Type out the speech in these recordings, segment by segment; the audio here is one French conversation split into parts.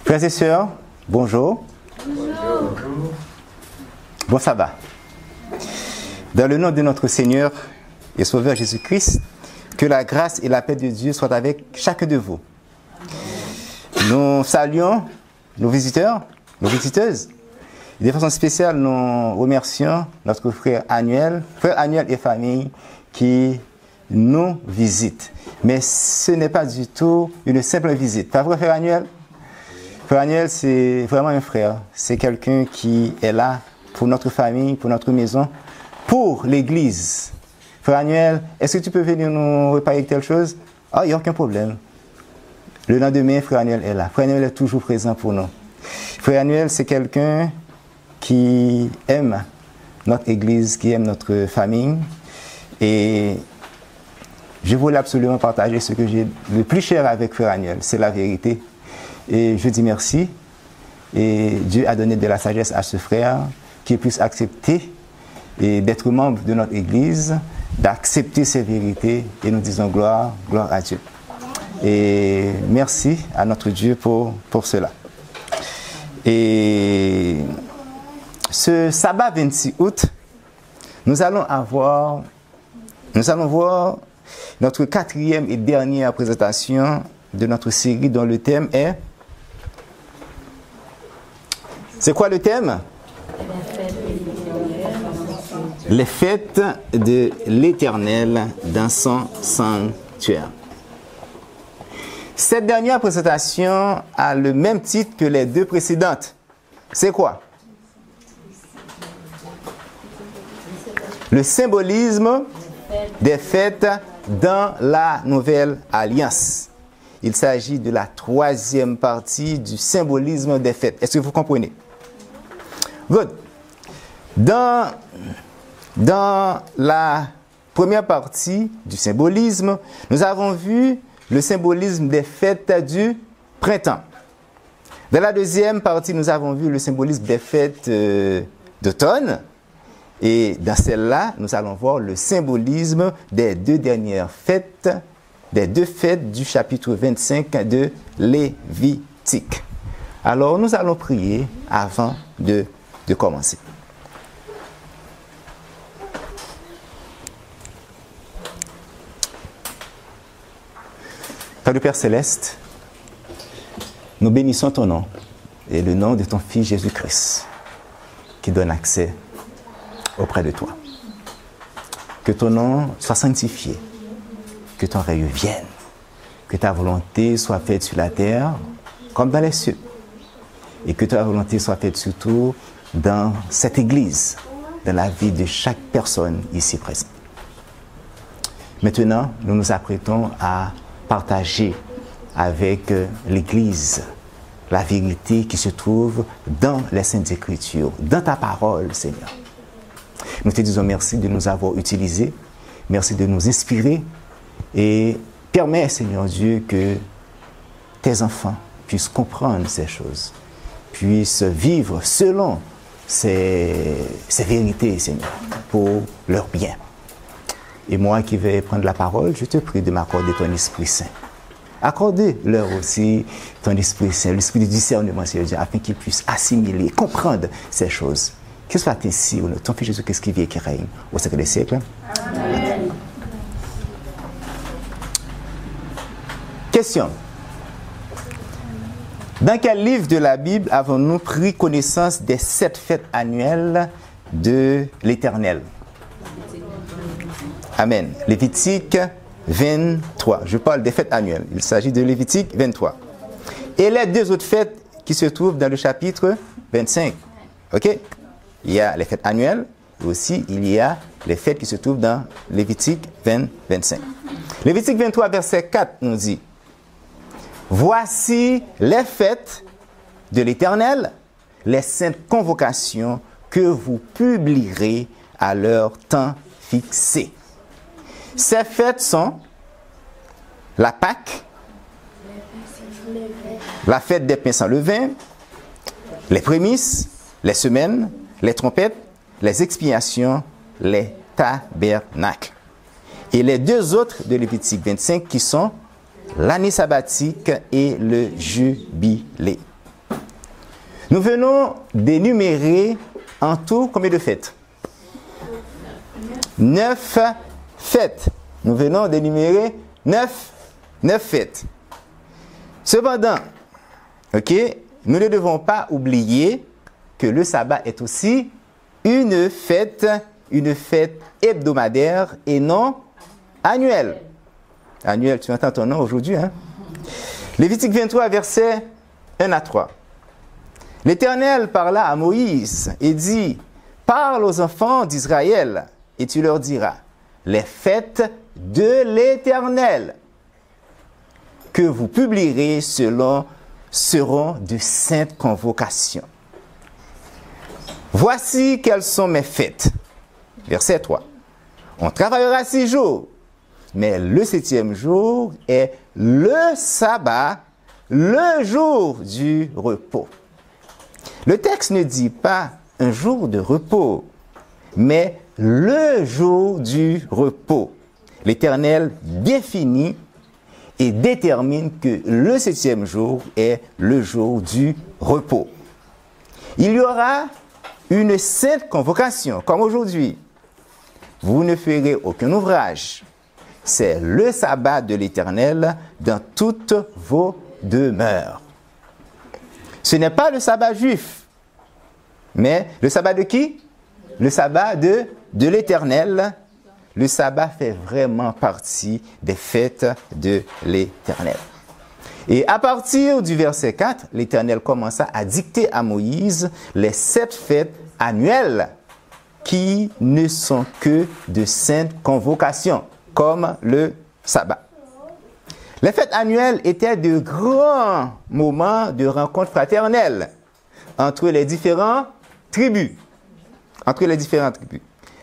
Frères et sœurs, bonjour. Bonjour. Bon sabbat. Dans le nom de notre Seigneur et Sauveur Jésus-Christ, que la grâce et la paix de Dieu soient avec chacun de vous. Nous saluons nos visiteurs, nos visiteuses. De façon spéciale, nous remercions notre frère Annuel et famille qui nous visitent. Mais ce n'est pas du tout une simple visite. Pas vrai, frère Annuel? Frère Annuel, c'est vraiment un frère. C'est quelqu'un qui est là pour notre famille, pour notre maison, pour l'église. Frère Annuel, est-ce que tu peux venir nous réparer quelque chose? Ah, il n'y a aucun problème. Le lendemain, Frère Annuel est là. Frère Annuel est toujours présent pour nous. Frère Annuel, c'est quelqu'un qui aime notre église, qui aime notre famille. Et je voulais absolument partager ce que j'ai le plus cher avec Frère Annuel. C'est la vérité. Et je dis merci. Et Dieu a donné de la sagesse à ce frère qui puisse accepter et d'être membre de notre église, d'accepter ces vérités. Et nous disons gloire à Dieu. Et merci à notre Dieu pour cela. Et ce sabbat 26 août, nous allons voir notre quatrième et dernière présentation de notre série dont le thème est... C'est quoi le thème? Les fêtes de l'Éternel dans son sanctuaire. Cette dernière présentation a le même titre que les deux précédentes. C'est quoi? Le symbolisme des fêtes dans la Nouvelle Alliance. Il s'agit de la troisième partie du symbolisme des fêtes. Est-ce que vous comprenez? Good. Dans la première partie du symbolisme, nous avons vu le symbolisme des fêtes du printemps. Dans la deuxième partie, nous avons vu le symbolisme des fêtes d'automne. Et dans celle-là, nous allons voir le symbolisme des deux dernières fêtes, des deux fêtes du chapitre 25 de Lévitique. Alors, nous allons prier avant de commencer. Père du Père Céleste, nous bénissons ton nom et le nom de ton Fils Jésus-Christ qui donne accès auprès de toi. Que ton nom soit sanctifié, que ton règne vienne, que ta volonté soit faite sur la terre comme dans les cieux, et que ta volonté soit faite surtout dans cette église, dans la vie de chaque personne ici présente. Maintenant, nous nous apprêtons à partager avec l'église la vérité qui se trouve dans les Saintes Écritures, dans ta parole, Seigneur. Nous te disons merci de nous avoir utilisés, merci de nous inspirer et permets, Seigneur Dieu, que tes enfants puissent comprendre ces choses, puissent vivre selon ces vérités, Seigneur, pour leur bien. Et moi qui vais prendre la parole, je te prie de m'accorder ton Esprit Saint. Accorde-leur aussi ton Esprit Saint, l'esprit de discernement, Seigneur Dieu, afin qu'ils puissent assimiler, comprendre ces choses. Que soit ainsi, au nom de ton Fils Jésus-Christ qui vit et qui règne au siècle des siècles. Amen. Question. Dans quel livre de la Bible avons-nous pris connaissance des 7 fêtes annuelles de l'Éternel? Amen. Lévitique 23. Je parle des fêtes annuelles. Il s'agit de Lévitique 23. Et les deux autres fêtes qui se trouvent dans le chapitre 25. OK? Il y a les fêtes annuelles et aussi il y a les fêtes qui se trouvent dans Lévitique 25. Lévitique 23, verset 4 nous dit: Voici les fêtes de l'Éternel, les saintes convocations que vous publierez à leur temps fixé. Ces fêtes sont la Pâque, la fête des pains sans levain, les prémices, les semaines, les trompettes, les expiations, les tabernacles. Et les deux autres de Lévitique 25 qui sont l'année sabbatique et le jubilé. Nous venons d'énumérer en tout combien de fêtes? 9 fêtes. Nous venons d'énumérer 9 fêtes. Cependant, ok, nous ne devons pas oublier que le sabbat est aussi une fête hebdomadaire et non annuelle. Annuelle, tu entends ton nom aujourd'hui, hein? Lévitique 23, versets 1 à 3. L'Éternel parla à Moïse et dit, « Parle aux enfants d'Israël, et tu leur diras, les fêtes de l'Éternel que vous publierez seront de saintes convocations. Voici quelles sont mes fêtes. » Verset 3. « On travaillera 6 jours, mais le 7e jour est le sabbat, le jour du repos. » Le texte ne dit pas un jour de repos, mais le jour du repos. L'Éternel définit et détermine que le 7e jour est le jour du repos. Il y aura une sainte convocation, comme aujourd'hui. Vous ne ferez aucun ouvrage. C'est le sabbat de l'Éternel dans toutes vos demeures. Ce n'est pas le sabbat juif, mais le sabbat de qui? Le sabbat de l'Éternel. Le sabbat fait vraiment partie des fêtes de l'Éternel. Et à partir du verset 4, l'Éternel commença à dicter à Moïse les 7 fêtes annuelles qui ne sont que de saintes convocations, comme le sabbat. Les fêtes annuelles étaient de grands moments de rencontre fraternelle entre les différentes tribus.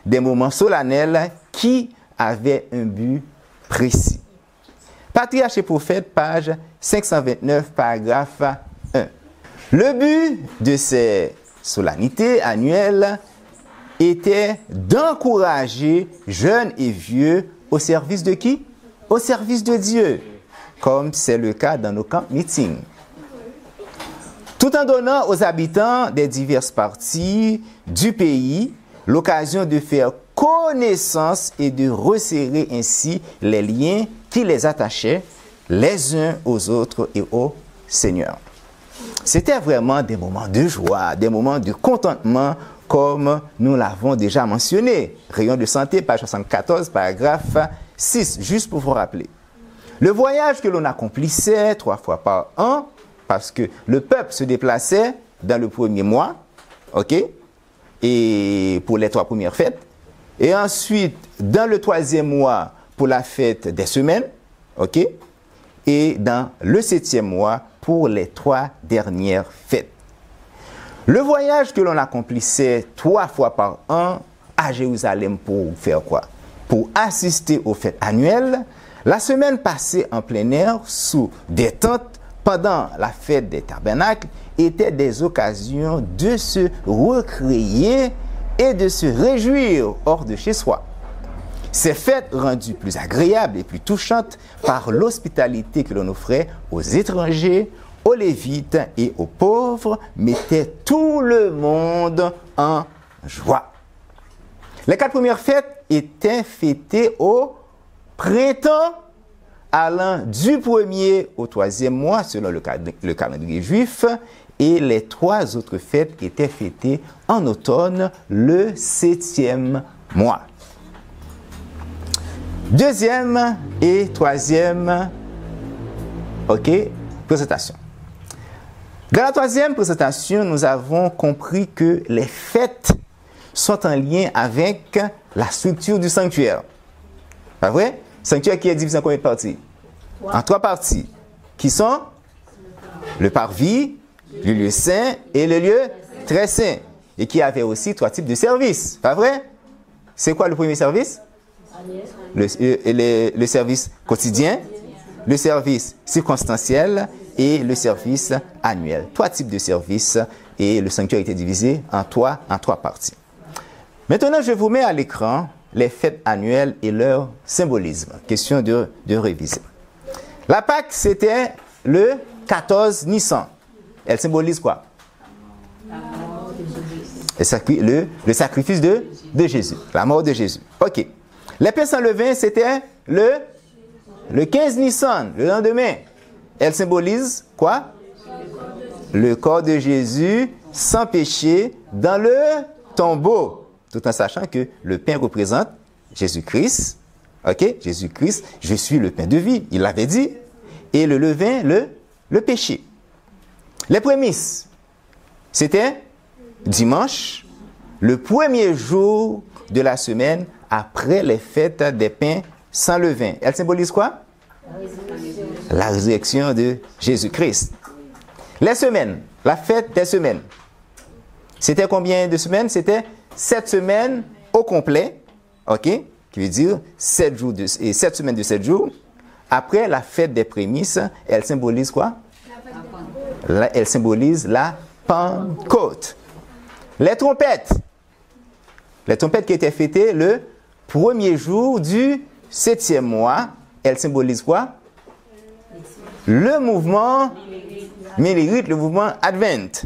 Des moments solennels qui avaient un but précis. Patriarches et prophètes, page 529, paragraphe 1. Le but de ces solennités annuelles était d'encourager jeunes et vieux au service de qui? Au service de Dieu, comme c'est le cas dans nos camps meetings. Tout en donnant aux habitants des diverses parties du pays l'occasion de faire connaissance et de resserrer ainsi les liens qui les attachaient les uns aux autres et au Seigneur. C'était vraiment des moments de joie, des moments de contentement, comme nous l'avons déjà mentionné. Rayon de santé, page 74, paragraphe 6, juste pour vous rappeler. Le voyage que l'on accomplissait 3 fois par an, parce que le peuple se déplaçait dans le premier mois, ok, et pour les 3 premières fêtes, et ensuite dans le 3e mois pour la fête des semaines, ok, et dans le 7e mois pour les 3 dernières fêtes. Le voyage que l'on accomplissait 3 fois par an à Jérusalem pour faire quoi? Pour assister aux fêtes annuelles, la semaine passée en plein air sous des tentes pendant la fête des tabernacles étaient des occasions de se recréer et de se réjouir hors de chez soi. Ces fêtes rendues plus agréables et plus touchantes par l'hospitalité que l'on offrait aux étrangers, aux Lévites et aux pauvres mettaient tout le monde en joie. Les 4 premières fêtes étaient fêtées au printemps, allant du 1er au 3e mois selon le calendrier juif, et les 3 autres fêtes étaient fêtées en automne, le 7e mois. 2e et 3e, ok, présentation. Dans la 3e présentation, nous avons compris que les fêtes sont en lien avec la structure du sanctuaire. Pas vrai? Sanctuaire qui est divisé en combien de parties? En 3 parties. Qui sont? Le parvis, le lieu saint et le lieu très saint. Et qui avait aussi 3 types de services. Pas vrai? C'est quoi le premier service? Le service quotidien, le service circonstanciel et le service annuel. 3 types de services et le sanctuaire était divisé en 3 parties. Maintenant, je vous mets à l'écran les fêtes annuelles et leur symbolisme. Question de réviser. La Pâque, c'était le 14 Nissan. Elle symbolise quoi? Le sacrifice de Jésus, la mort de Jésus. Ok. Les pains sans levain, c'était le 15 Nissan, le lendemain. Elle symbolise quoi? Le corps de Jésus sans péché dans le tombeau. Tout en sachant que le pain représente Jésus-Christ. Ok? Jésus-Christ, je suis le pain de vie. Il l'avait dit. Et le levain, le péché. Les prémices, c'était dimanche, le premier jour de la semaine après les fêtes des pains sans levain. Elle symbolise quoi? La résurrection de Jésus-Christ. Les semaines, la fête des semaines. C'était combien de semaines? C'était 7 semaines au complet, ok? Qui veut dire 7 semaines de 7 jours. Après la fête des prémices, elle symbolise quoi? Elle symbolise la Pentecôte. Les trompettes qui étaient fêtées le premier jour du 7e mois, elles symbolisent quoi? Le mouvement Mélérite, le mouvement Advent.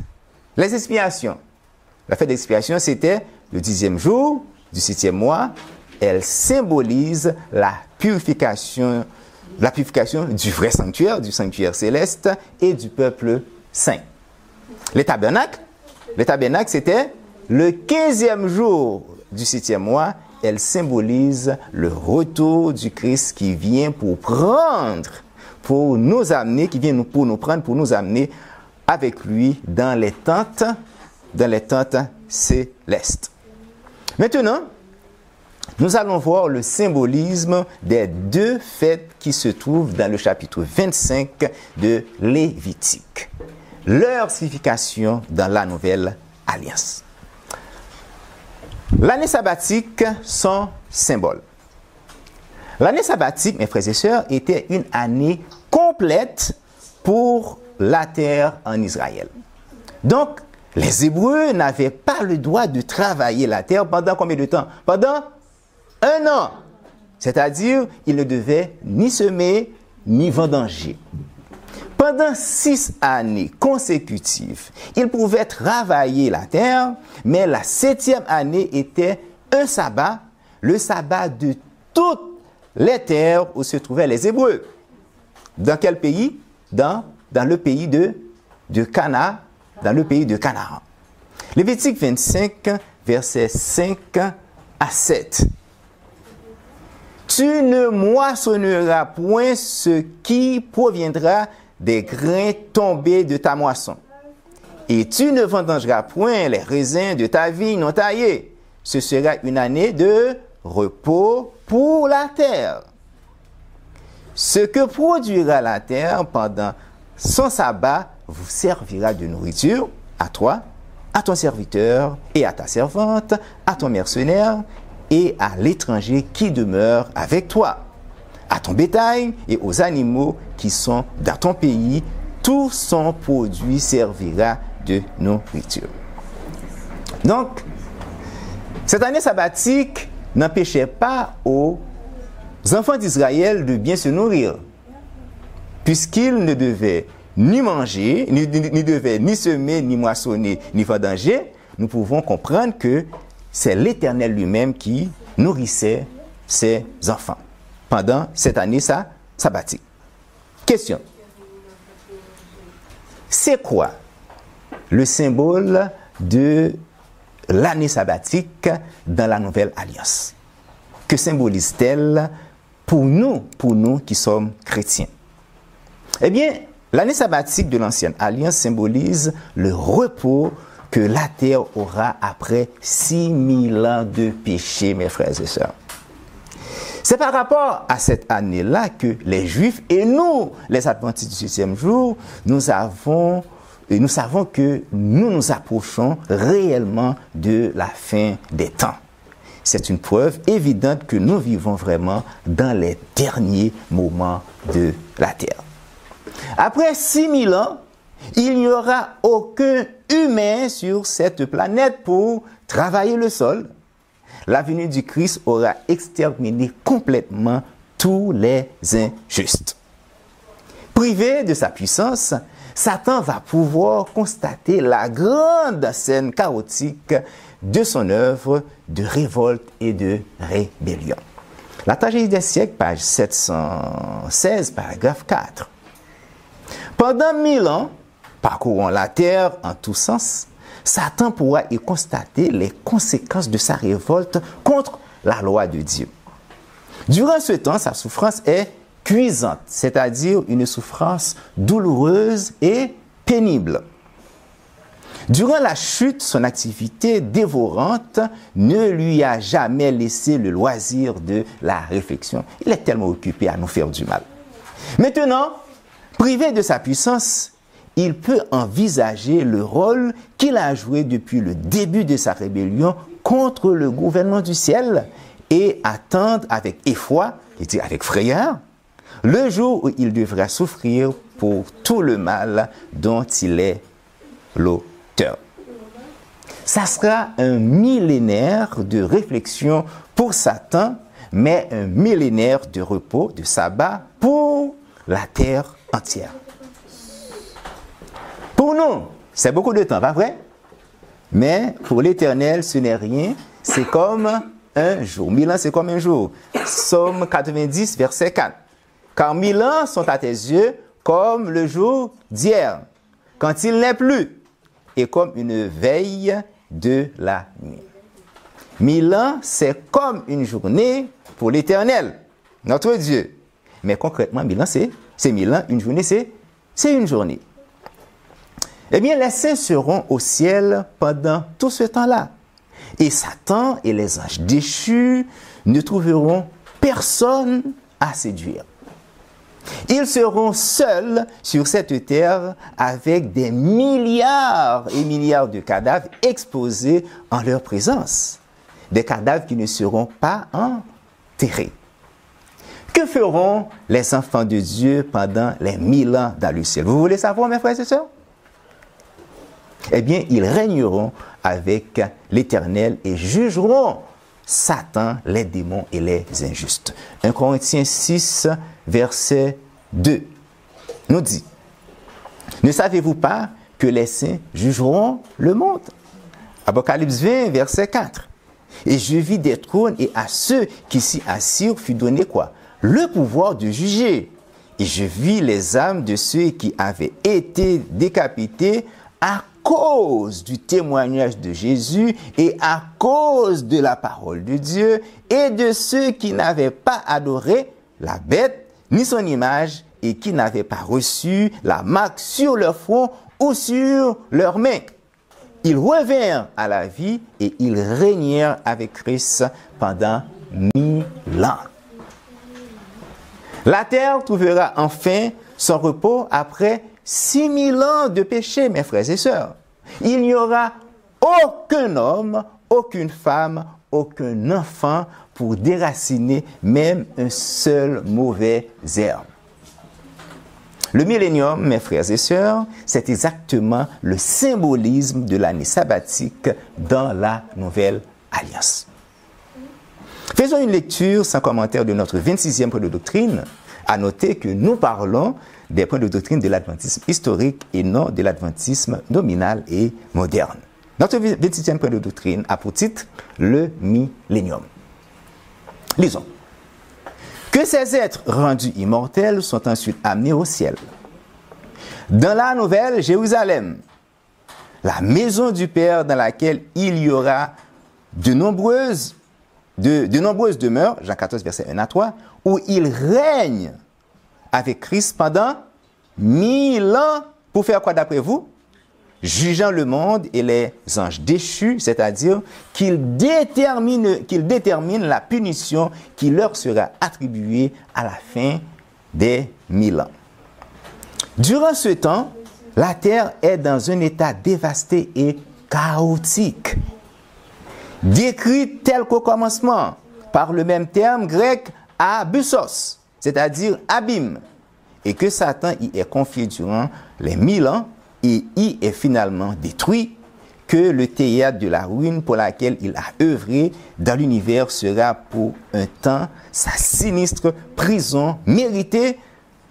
Les expiations. La fête d'expiation, c'était le 10e jour du 7e mois. Elle symbolise la purification du vrai sanctuaire, du sanctuaire céleste et du peuple saint. Les tabernacles, c'était le 15e jour du 7e mois. Elle symbolise le retour du Christ qui vient pour nous amener, pour nous amener avec lui dans les tentes célestes. Maintenant, nous allons voir le symbolisme des deux fêtes qui se trouvent dans le chapitre 25 de Lévitique. Leur signification dans la Nouvelle Alliance. L'année sabbatique, son symbole. L'année sabbatique, mes frères et sœurs, était une année complète pour la terre en Israël. Donc, les Hébreux n'avaient pas le droit de travailler la terre pendant combien de temps? Pendant 1 an. C'est-à-dire, ils ne devaient ni semer, ni vendanger. Pendant 6 années consécutives, ils pouvaient travailler la terre, mais la 7e année était un sabbat, le sabbat de toutes les terres où se trouvaient les Hébreux. Dans quel pays? Dans le pays de Canaan, dans le pays de Canaan. Lévitique 25, versets 5 à 7. Tu ne moissonneras point ce qui proviendra des grains tombés de ta moisson. Et tu ne vendangeras point les raisins de ta vigne non taillée. Ce sera une année de repos pour la terre. Ce que produira la terre pendant son sabbat vous servira de nourriture à toi, à ton serviteur et à ta servante, à ton mercenaire et à l'étranger qui demeure avec toi. À ton bétail et aux animaux qui sont dans ton pays, tout son produit servira de nourriture. Donc, cette année sabbatique n'empêchait pas aux enfants d'Israël de bien se nourrir, puisqu'ils ne devaient ni manger, ni devaient ni semer, ni moissonner, ni vendanger. Nous pouvons comprendre que c'est l'Éternel lui-même qui nourrissait ses enfants pendant cette année sabbatique. Question. C'est quoi le symbole de l'année sabbatique dans la Nouvelle Alliance? Que symbolise-t-elle pour nous qui sommes chrétiens? Eh bien, l'année sabbatique de l'Ancienne Alliance symbolise le repos que la terre aura après 6000 ans de péché, mes frères et sœurs. C'est par rapport à cette année-là que les Juifs et nous, les Adventistes du 7e jour, nous savons que nous nous approchons réellement de la fin des temps. C'est une preuve évidente que nous vivons vraiment dans les derniers moments de la terre. Après 6000 ans, il n'y aura aucun humain sur cette planète pour travailler le sol. La venue du Christ aura exterminé complètement tous les injustes. Privé de sa puissance, Satan va pouvoir constater la grande scène chaotique de son œuvre de révolte et de rébellion. La tragédie des siècles, page 716, paragraphe 4. Pendant 1000 ans, parcourant la terre en tous sens, Satan pourra y constater les conséquences de sa révolte contre la loi de Dieu. Durant ce temps, sa souffrance est cuisante, c'est-à-dire une souffrance douloureuse et pénible. Durant la chute, son activité dévorante ne lui a jamais laissé le loisir de la réflexion. Il est tellement occupé à nous faire du mal. Maintenant, privé de sa puissance, il peut envisager le rôle qu'il a joué depuis le début de sa rébellion contre le gouvernement du ciel et attendre avec effroi, et avec frayeur, le jour où il devra souffrir pour tout le mal dont il est l'auteur. Ça sera un millénaire de réflexion pour Satan, mais un millénaire de repos, de sabbat pour la terre entière. Pour nous, c'est beaucoup de temps, pas vrai? Mais pour l'Éternel, ce n'est rien, c'est comme un jour. 1000 ans, c'est comme un jour. Psaume 90, verset 4. Car 1000 ans sont à tes yeux comme le jour d'hier, quand il n'est plus, et comme une veille de la nuit. 1000 ans, c'est comme une journée pour l'Éternel, notre Dieu. Mais concrètement, 1000 ans, c'est 1000 ans, une journée, c'est une journée. Eh bien, les saints seront au ciel pendant tout ce temps-là. Et Satan et les anges déchus ne trouveront personne à séduire. Ils seront seuls sur cette terre avec des milliards et milliards de cadavres exposés en leur présence. Des cadavres qui ne seront pas enterrés. Que feront les enfants de Dieu pendant les 1000 ans dans le ciel? Vous voulez savoir, mes frères et sœurs? Eh bien, ils régneront avec l'Éternel et jugeront Satan, les démons et les injustes. 1 Corinthiens 6, verset 2 nous dit: ne savez-vous pas que les saints jugeront le monde? Apocalypse 20, verset 4. Et je vis des trônes et à ceux qui s'y assirent fut donné quoi? Le pouvoir de juger. Et je vis les âmes de ceux qui avaient été décapités à cause du témoignage de Jésus et à cause de la parole de Dieu et de ceux qui n'avaient pas adoré la bête ni son image et qui n'avaient pas reçu la marque sur leur front ou sur leurs mains. Ils revinrent à la vie et ils régnèrent avec Christ pendant 1000 ans. La terre trouvera enfin son repos après 6000 ans de péché, mes frères et sœurs. Il n'y aura aucun homme, aucune femme, aucun enfant pour déraciner même un seul mauvais herbe. Le millénium, mes frères et sœurs, c'est exactement le symbolisme de l'année sabbatique dans la Nouvelle Alliance. Faisons une lecture sans commentaire de notre 26e point de doctrine. À noter que nous parlons des points de doctrine de l'adventisme historique et non de l'adventisme nominal et moderne. Notre 26e point de doctrine a pour titre le millénium. Lisons. Que ces êtres rendus immortels sont ensuite amenés au ciel. Dans la nouvelle Jérusalem, la maison du Père dans laquelle il y aura de nombreuses demeures, Jean 14, verset 1 à 3, où il règne avec Christ pendant 1000 ans. Pour faire quoi d'après vous? Jugeant le monde et les anges déchus, c'est-à-dire qu'il détermine la punition qui leur sera attribuée à la fin des 1000 ans. Durant ce temps, la terre est dans un état dévasté et chaotique, décrit tel qu'au commencement, par le même terme grec abusos, c'est-à-dire abîme, et que Satan y est confié durant les 1000 ans et y est finalement détruit, que le théâtre de la ruine pour laquelle il a œuvré dans l'univers sera pour un temps sa sinistre prison méritée,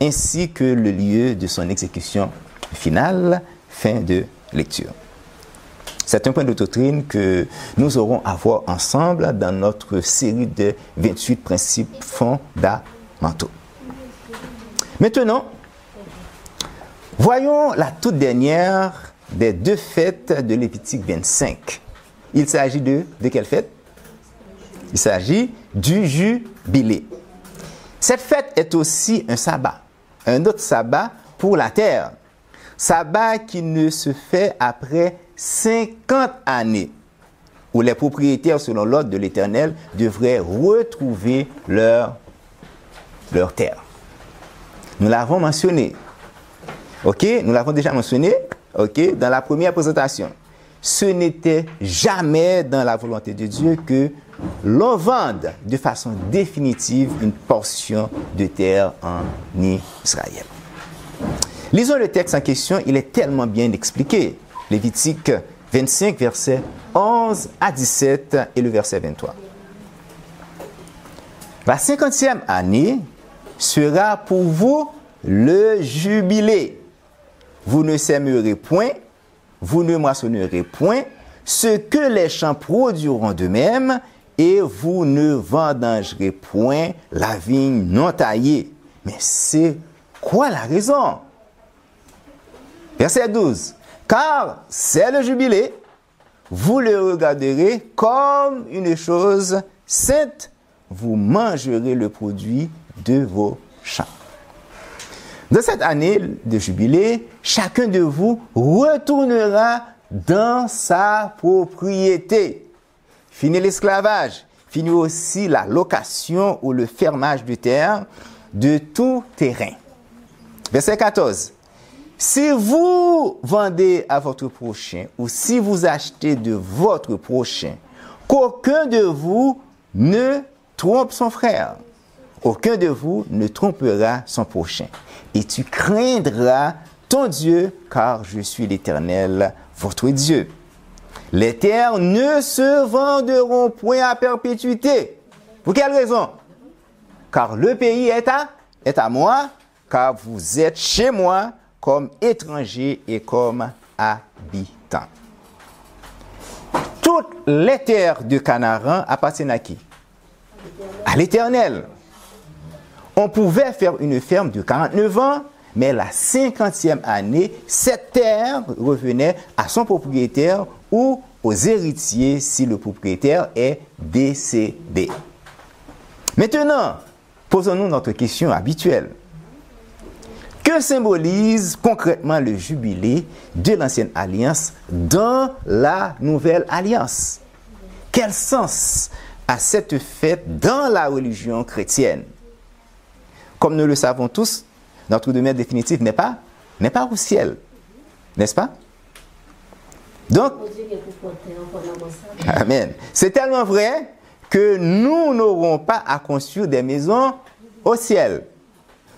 ainsi que le lieu de son exécution finale. Fin de lecture. C'est un point de doctrine que nous aurons à voir ensemble dans notre série de 28 principes fondamentaux. Maintenant, voyons la toute dernière des deux fêtes de Lévitique 25. Il s'agit de quelle fête? Il s'agit du jubilé. Cette fête est aussi un sabbat, un autre sabbat pour la terre. Sabbat qui ne se fait après 50 années, où les propriétaires, selon l'ordre de l'Éternel, devraient retrouver leur terre. Nous l'avons mentionné. OK? Nous l'avons déjà mentionné, OK, dans la première présentation. Ce n'était jamais dans la volonté de Dieu que l'on vende de façon définitive une portion de terre en Israël. Lisons le texte en question, il est tellement bien expliqué. Lévitique 25, versets 11 à 17 et le verset 23. La 50e année sera pour vous le jubilé. Vous ne sèmerez point, vous ne moissonnerez point, ce que les champs produiront d'eux-mêmes, et vous ne vendangerez point la vigne non taillée. Mais c'est quoi la raison? Verset 12. Car c'est le jubilé, vous le regarderez comme une chose sainte, vous mangerez le produit de vos champs. Dans cette année de jubilé, chacun de vous retournera dans sa propriété. Fini l'esclavage, fini aussi la location ou le fermage de terre de tout terrain. Verset 14. Si vous vendez à votre prochain ou si vous achetez de votre prochain, qu'aucun de vous ne trompe son frère. Aucun de vous ne trompera son prochain. Et tu craindras ton Dieu, car je suis l'Éternel, votre Dieu. Les terres ne se venderont point à perpétuité. Pour quelle raison? Car le pays est à moi, car vous êtes chez moi, comme étrangers et comme habitants. Toutes les terres de Canaan appartiennent à qui? À l'Éternel. On pouvait faire une ferme de 49 ans, mais la 50e année, cette terre revenait à son propriétaire ou aux héritiers si le propriétaire est décédé. Maintenant, posons-nous notre question habituelle. Que symbolise concrètement le jubilé de l'ancienne alliance dans la nouvelle alliance? Quel sens a cette fête dans la religion chrétienne? Comme nous le savons tous, notre demeure définitive n'est pas au ciel, n'est-ce pas? Donc, amen. C'est tellement vrai que nous n'aurons pas à construire des maisons au ciel.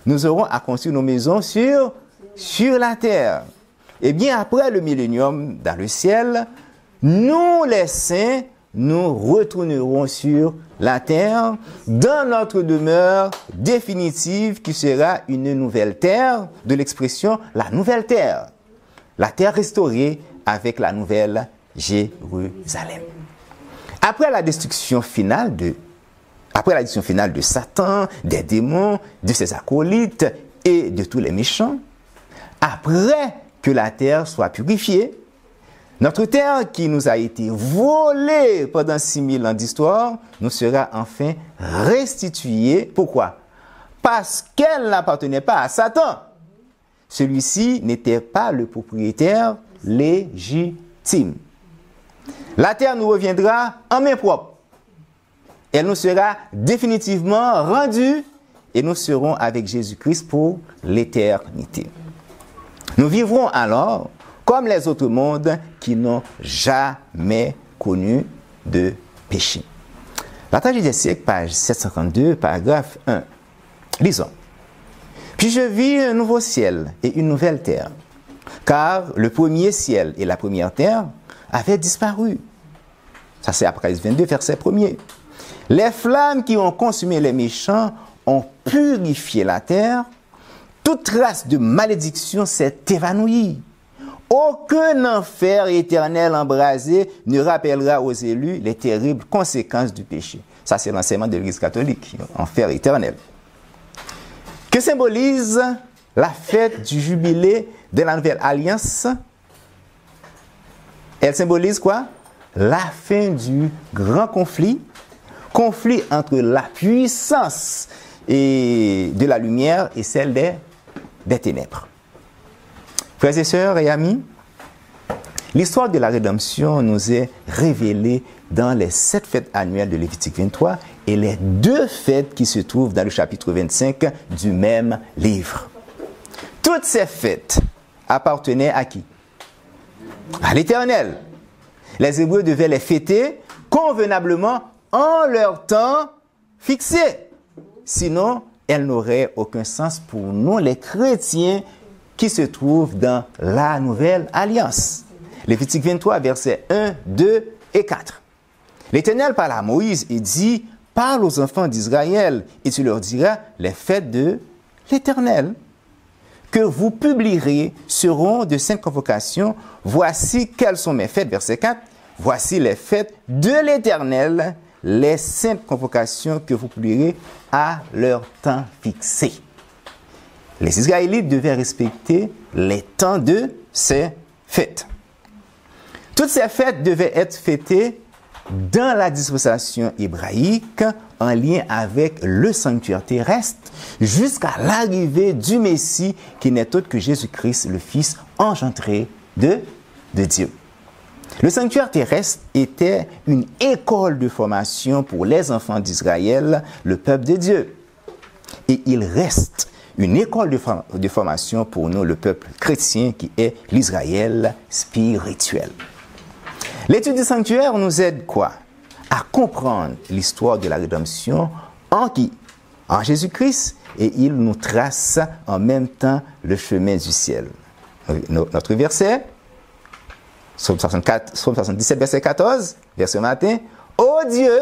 Nous aurons à construire nos maisons sur la terre. Et bien après le millénium dans le ciel, nous les saints, nous retournerons sur la terre dans notre demeure définitive qui sera une nouvelle terre, de l'expression la nouvelle terre. La terre restaurée avec la nouvelle Jérusalem. Après la destruction finale de Satan, des démons, de ses acolytes et de tous les méchants, après que la terre soit purifiée, notre terre qui nous a été volée pendant 6000 ans d'histoire nous sera enfin restituée. Pourquoi? Parce qu'elle n'appartenait pas à Satan. Celui-ci n'était pas le propriétaire légitime. La terre nous reviendra en main propre. Elle nous sera définitivement rendue et nous serons avec Jésus-Christ pour l'éternité. Nous vivrons alors comme les autres mondes qui n'ont jamais connu de péché. La tragédie des siècles, page 752, paragraphe 1. Lisons. Puis je vis un nouveau ciel et une nouvelle terre, car le premier ciel et la première terre avaient disparu. Ça c'est Apocalypse 22, verset 1er. Les flammes qui ont consumé les méchants ont purifié la terre, toute trace de malédiction s'est évanouie. Aucun enfer éternel embrasé ne rappellera aux élus les terribles conséquences du péché. Ça, c'est l'enseignement de l'Église catholique, enfer éternel. Que symbolise la fête du jubilé de la nouvelle alliance? Elle symbolise quoi? La fin du grand conflit entre la puissance de la lumière et celle des ténèbres. Frères et sœurs et amis, l'histoire de la rédemption nous est révélée dans les 7 fêtes annuelles de Lévitique 23 et les 2 fêtes qui se trouvent dans le chapitre 25 du même livre. Toutes ces fêtes appartenaient à qui? À l'Éternel. Les Hébreux devaient les fêter convenablement en leur temps fixé. Sinon, elles n'auraient aucun sens pour nous, les chrétiens, qui se trouvent dans la nouvelle alliance. Lévitique 23, versets 1, 2 et 4. L'Éternel parle à Moïse et dit, « Parle aux enfants d'Israël et tu leur diras, les fêtes de l'Éternel que vous publierez seront de saintes convocations. Voici quelles sont mes fêtes. » Verset 4. « Voici les fêtes de l'Éternel, les saintes convocations que vous publierez à leur temps fixé. » Les Israélites devaient respecter les temps de ces fêtes. Toutes ces fêtes devaient être fêtées dans la dispensation hébraïque en lien avec le sanctuaire terrestre jusqu'à l'arrivée du Messie qui n'est autre que Jésus-Christ, le Fils engendré de Dieu. Le sanctuaire terrestre était une école de formation pour les enfants d'Israël, le peuple de Dieu. Et il reste une école de formation pour nous, le peuple chrétien, qui est l'Israël spirituel. L'étude du sanctuaire nous aide quoi? À comprendre l'histoire de la rédemption en qui? En Jésus-Christ, et il nous trace en même temps le chemin du ciel. Notre verset, Psaume 77, verset 14, verset matin, « Ô Dieu,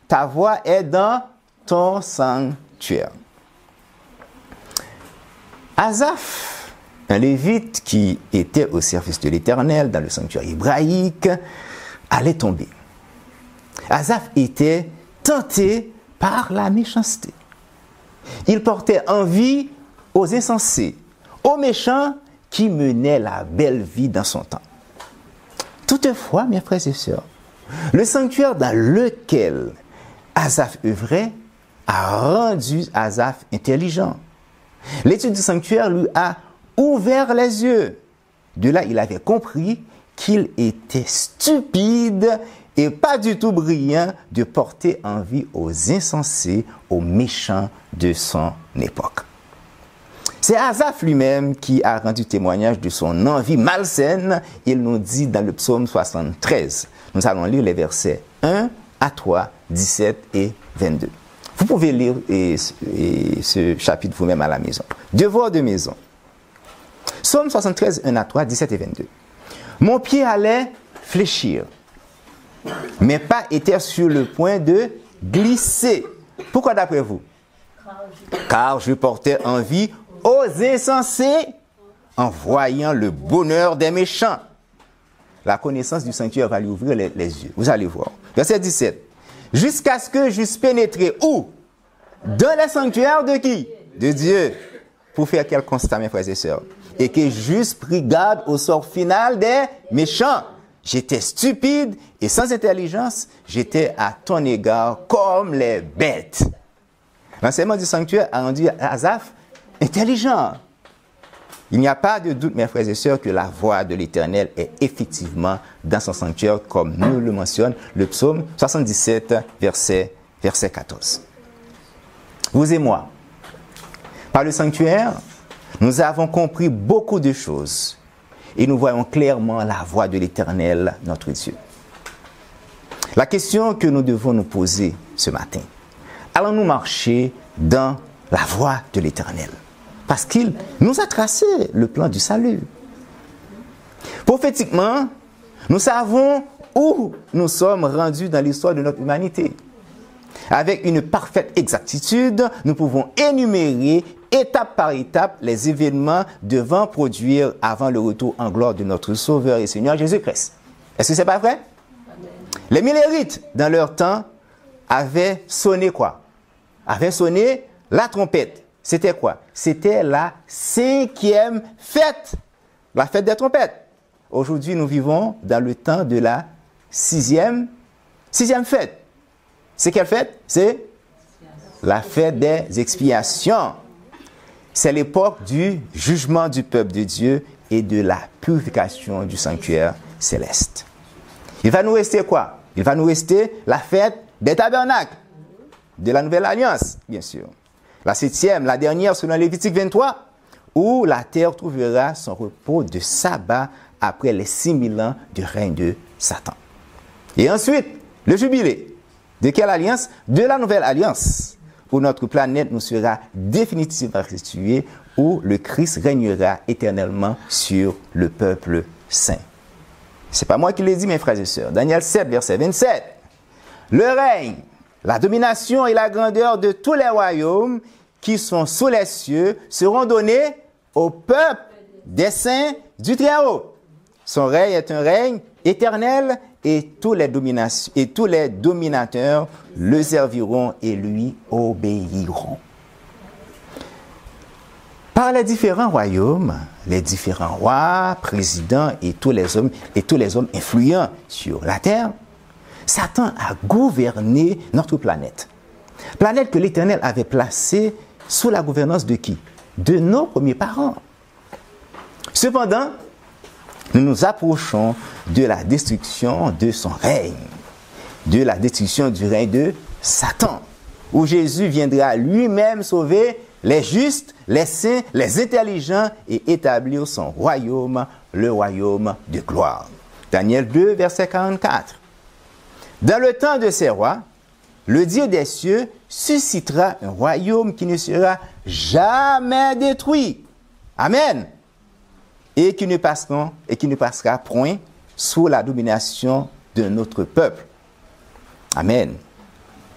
ta voix est dans ton sanctuaire. » Asaph, un lévite qui était au service de l'Éternel dans le sanctuaire hébraïque, allait tomber. Asaph était tenté par la méchanceté. Il portait envie aux insensés, aux méchants qui menaient la belle vie dans son temps. Toutefois, mes frères et sœurs, le sanctuaire dans lequel Asaph œuvrait a rendu Asaph intelligent. L'étude du sanctuaire lui a ouvert les yeux. De là, il avait compris qu'il était stupide et pas du tout brillant de porter envie aux insensés, aux méchants de son époque. C'est Asaph lui-même qui a rendu témoignage de son envie malsaine. Il nous dit dans le psaume 73. Nous allons lire les versets 1 à 3, 17 et 22. Vous pouvez lire ce chapitre vous-même à la maison. Devoir de maison. Psaume 73, 1 à 3, 17 et 22. Mon pied allait fléchir. Mes pas étaient sur le point de glisser. Pourquoi d'après vous? Car je portais envie aux insensés en voyant le bonheur des méchants. La connaissance du sanctuaire va lui ouvrir les yeux. Vous allez voir. Verset 17. Jusqu'à ce que j'eusse pénétré où? Dans le sanctuaire de qui? De Dieu. Pour faire quel constat, mes frères et sœurs? Et que j'eusse pris garde au sort final des méchants. J'étais stupide et sans intelligence. J'étais à ton égard comme les bêtes. L'enseignement du sanctuaire a rendu Asaph intelligent. Il n'y a pas de doute, mes frères et sœurs, que la voix de l'Éternel est effectivement dans son sanctuaire, comme nous le mentionne le psaume 77, verset 14. Vous et moi, par le sanctuaire, nous avons compris beaucoup de choses et nous voyons clairement la voix de l'Éternel, notre Dieu. La question que nous devons nous poser ce matin, allons-nous marcher dans la voie de l'Éternel? Parce qu'il nous a tracé le plan du salut. Prophétiquement, nous savons où nous sommes rendus dans l'histoire de notre humanité. Avec une parfaite exactitude, nous pouvons énumérer étape par étape les événements devant produire avant le retour en gloire de notre Sauveur et Seigneur Jésus-Christ. Est-ce que ce n'est pas vrai? Amen. Les millérites, dans leur temps, avaient sonné quoi? Avaient sonné la trompette. C'était quoi? C'était la 5e fête, la fête des trompettes. Aujourd'hui, nous vivons dans le temps de la 6e fête. C'est quelle fête? C'est la fête des expiations. C'est l'époque du jugement du peuple de Dieu et de la purification du sanctuaire céleste. Il va nous rester quoi? Il va nous rester la fête des tabernacles, de la nouvelle alliance, bien sûr. La 7e, la dernière selon Lévitique 23, où la terre trouvera son repos de sabbat après les 6000 ans du règne de Satan. Et ensuite, le jubilé. De quelle alliance? De la nouvelle alliance, où notre planète nous sera définitivement restituée, où le Christ régnera éternellement sur le peuple saint. Ce n'est pas moi qui l'ai dit, mes frères et sœurs. Daniel 7, verset 27. Le règne, la domination et la grandeur de tous les royaumes qui sont sous les cieux seront donnés au peuple des saints du Très-Haut. Son règne est un règne éternel et tous les dominateurs le serviront et lui obéiront. Par les différents royaumes, les différents rois, présidents et tous les hommes influents sur la terre, Satan a gouverné notre planète. Planète que l'Éternel avait placée sous la gouvernance de qui? De nos premiers parents. Cependant, nous nous approchons de la destruction de son règne, de la destruction du règne de Satan, où Jésus viendra lui-même sauver les justes, les saints, les intelligents et établir son royaume, le royaume de gloire. Daniel 2, verset 44. Dans le temps de ces rois, le Dieu des cieux suscitera un royaume qui ne sera jamais détruit. Amen. Et qui ne passera point sous la domination de notre peuple. Amen.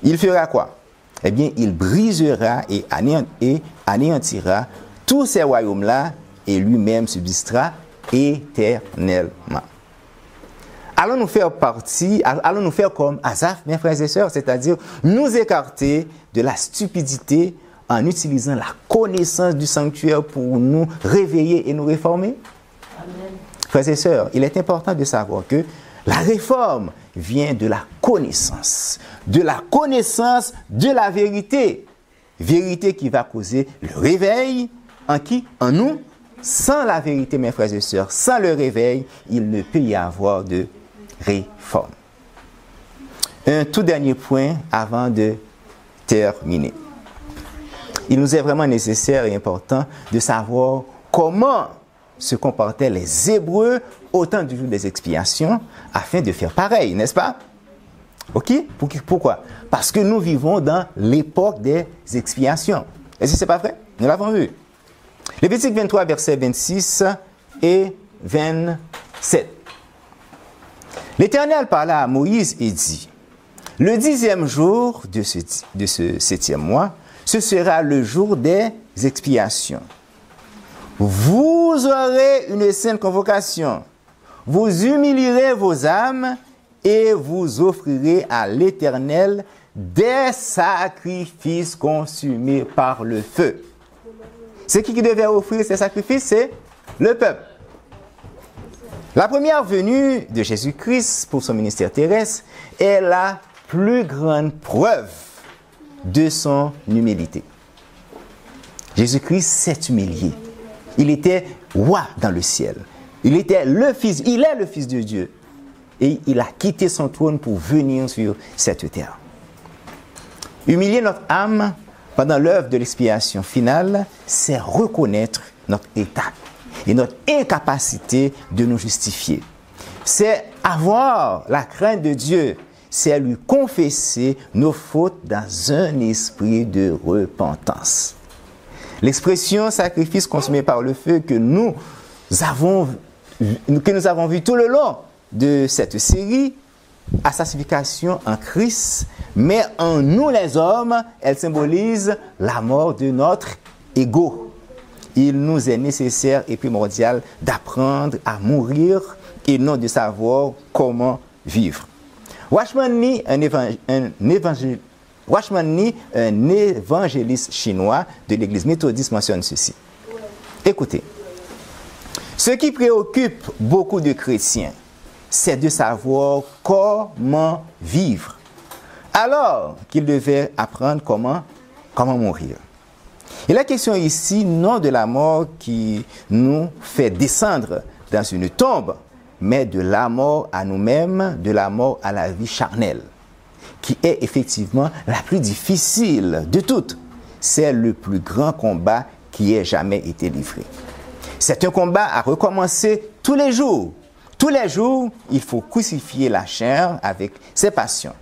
Il fera quoi? Eh bien, il brisera et anéantira tous ces royaumes-là et lui-même subsistera éternellement. Allons-nous faire comme Asaph, mes frères et sœurs, c'est-à-dire nous écarter de la stupidité en utilisant la connaissance du sanctuaire pour nous réveiller et nous réformer? Amen. Frères et sœurs, il est important de savoir que la réforme vient de la connaissance de la vérité. Vérité qui va causer le réveil en qui? En nous. Sans la vérité, mes frères et sœurs, sans le réveil, il ne peut y avoir de réforme. Un tout dernier point avant de terminer. Il nous est vraiment nécessaire et important de savoir comment se comportaient les Hébreux au temps du jour des expiations afin de faire pareil, n'est-ce pas? Ok? Pourquoi? Parce que nous vivons dans l'époque des expiations. Est-ce que ce n'est pas vrai? Nous l'avons vu. Lévitique 23, versets 26 et 27. L'Éternel parla à Moïse et dit, « Le 10e jour de ce 7e mois, ce sera le jour des expiations. Vous aurez une sainte convocation. Vous humilierez vos âmes et vous offrirez à l'Éternel des sacrifices consumés par le feu. » C'est qui devait offrir ces sacrifices? C'est le peuple. La première venue de Jésus-Christ pour son ministère terrestre est la plus grande preuve de son humilité. Jésus-Christ s'est humilié. Il était roi dans le ciel. Il est le Fils de Dieu. Et il a quitté son trône pour venir sur cette terre. Humilier notre âme pendant l'œuvre de l'expiation finale, c'est reconnaître notre état et notre incapacité de nous justifier. C'est avoir la crainte de Dieu, c'est lui confesser nos fautes dans un esprit de repentance. L'expression sacrifice consumé par le feu que nous avons vu tout le long de cette série, à sa signification en Christ, mais en nous les hommes, elle symbolise la mort de notre égaux. Il nous est nécessaire et primordial d'apprendre à mourir et non de savoir comment vivre. Watchman Nee, un évangéliste chinois de l'église méthodiste, mentionne ceci. Écoutez, ce qui préoccupe beaucoup de chrétiens, c'est de savoir comment vivre, alors qu'ils devaient apprendre comment mourir. Et la question ici, non de la mort qui nous fait descendre dans une tombe, mais de la mort à nous-mêmes, de la mort à la vie charnelle, qui est effectivement la plus difficile de toutes. C'est le plus grand combat qui ait jamais été livré. C'est un combat à recommencer tous les jours. Tous les jours, il faut crucifier la chair avec ses passions.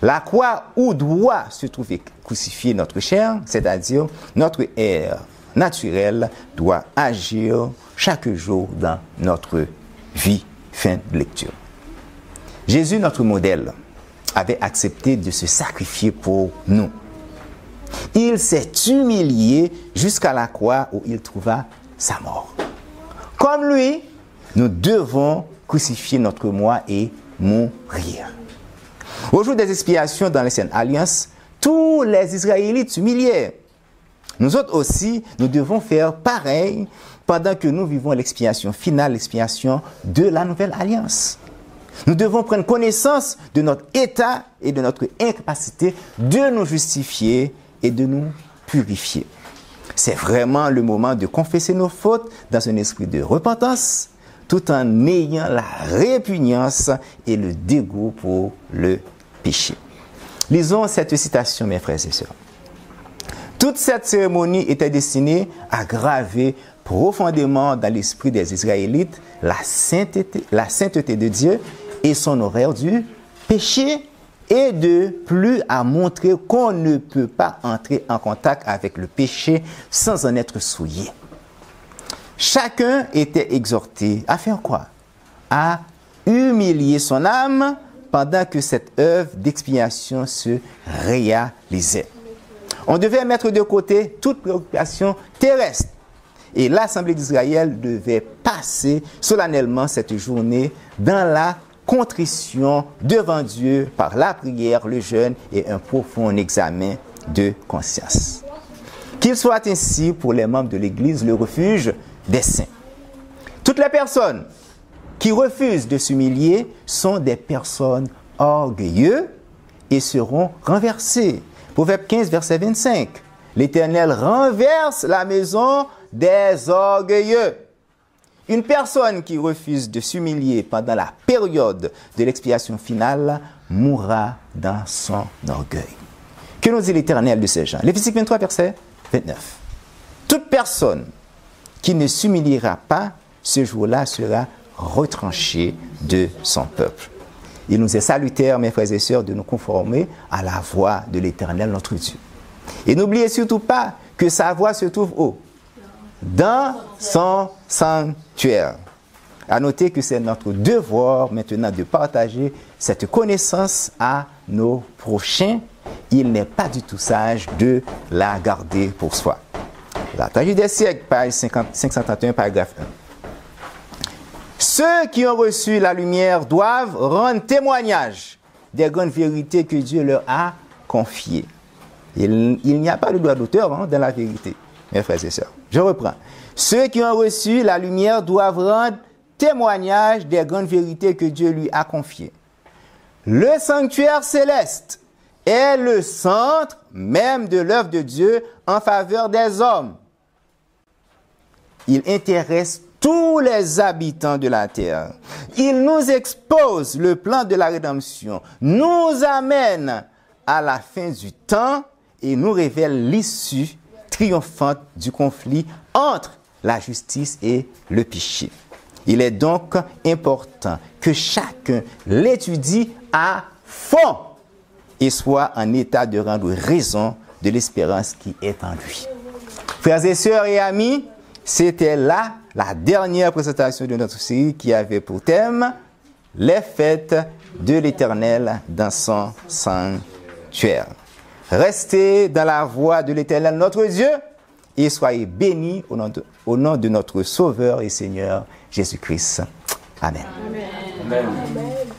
La croix où doit se trouver crucifiée notre chair, c'est-à-dire notre air naturel, doit agir chaque jour dans notre vie. Fin de lecture. Jésus, notre modèle, avait accepté de se sacrifier pour nous. Il s'est humilié jusqu'à la croix où il trouva sa mort. Comme lui, nous devons crucifier notre moi et mourir. Au jour des expiations dans l'ancienne alliance, tous les Israélites s'humiliaient. Nous autres aussi, nous devons faire pareil pendant que nous vivons l'expiation finale, l'expiation de la nouvelle alliance. Nous devons prendre connaissance de notre état et de notre incapacité de nous justifier et de nous purifier. C'est vraiment le moment de confesser nos fautes dans un esprit de repentance, tout en ayant la répugnance et le dégoût pour le péché. Lisons cette citation, mes frères et sœurs. Toute cette cérémonie était destinée à graver profondément dans l'esprit des Israélites la sainteté de Dieu et son horreur du péché, et de plus à montrer qu'on ne peut pas entrer en contact avec le péché sans en être souillé. Chacun était exhorté à faire quoi? À humilier son âme pendant que cette œuvre d'expiation se réalisait. On devait mettre de côté toute préoccupation terrestre. Et l'Assemblée d'Israël devait passer solennellement cette journée dans la contrition devant Dieu par la prière, le jeûne et un profond examen de conscience. Qu'il soit ainsi pour les membres de l'Église le refuge des saints. Toutes les personnes qui refusent de s'humilier sont des personnes orgueilleuses et seront renversées. Proverbe 15, verset 25. L'Éternel renverse la maison des orgueilleux. Une personne qui refuse de s'humilier pendant la période de l'expiation finale mourra dans son orgueil. Que nous dit l'Éternel de ces gens? Lévitique 23, verset 29. Toute personne qui ne s'humiliera pas, ce jour-là sera retranchée de son peuple. Il nous est salutaire, mes frères et sœurs, de nous conformer à la voix de l'Éternel, notre Dieu. Et n'oubliez surtout pas que sa voix se trouve où? Dans son sanctuaire. À noter que c'est notre devoir maintenant de partager cette connaissance à nos prochains. Il n'est pas du tout sage de la garder pour soi. La tragédie des siècles, page 531, paragraphe 1. Ceux qui ont reçu la lumière doivent rendre témoignage des grandes vérités que Dieu leur a confiées. Il n'y a pas de droit d'auteur dans la vérité, mes frères et sœurs. Je reprends. Ceux qui ont reçu la lumière doivent rendre témoignage des grandes vérités que Dieu lui a confiées. Le sanctuaire céleste est le centre même de l'œuvre de Dieu en faveur des hommes. Il intéresse tous les habitants de la terre. Il nous expose le plan de la rédemption, nous amène à la fin du temps et nous révèle l'issue triomphante du conflit entre la justice et le péché. Il est donc important que chacun l'étudie à fond et soit en état de rendre raison de l'espérance qui est en lui. Frères et sœurs et amis, c'était là la dernière présentation de notre série qui avait pour thème les fêtes de l'Éternel dans son sanctuaire. Restez dans la voie de l'Éternel notre Dieu et soyez bénis au nom de notre Sauveur et Seigneur Jésus-Christ. Amen. Amen. Amen.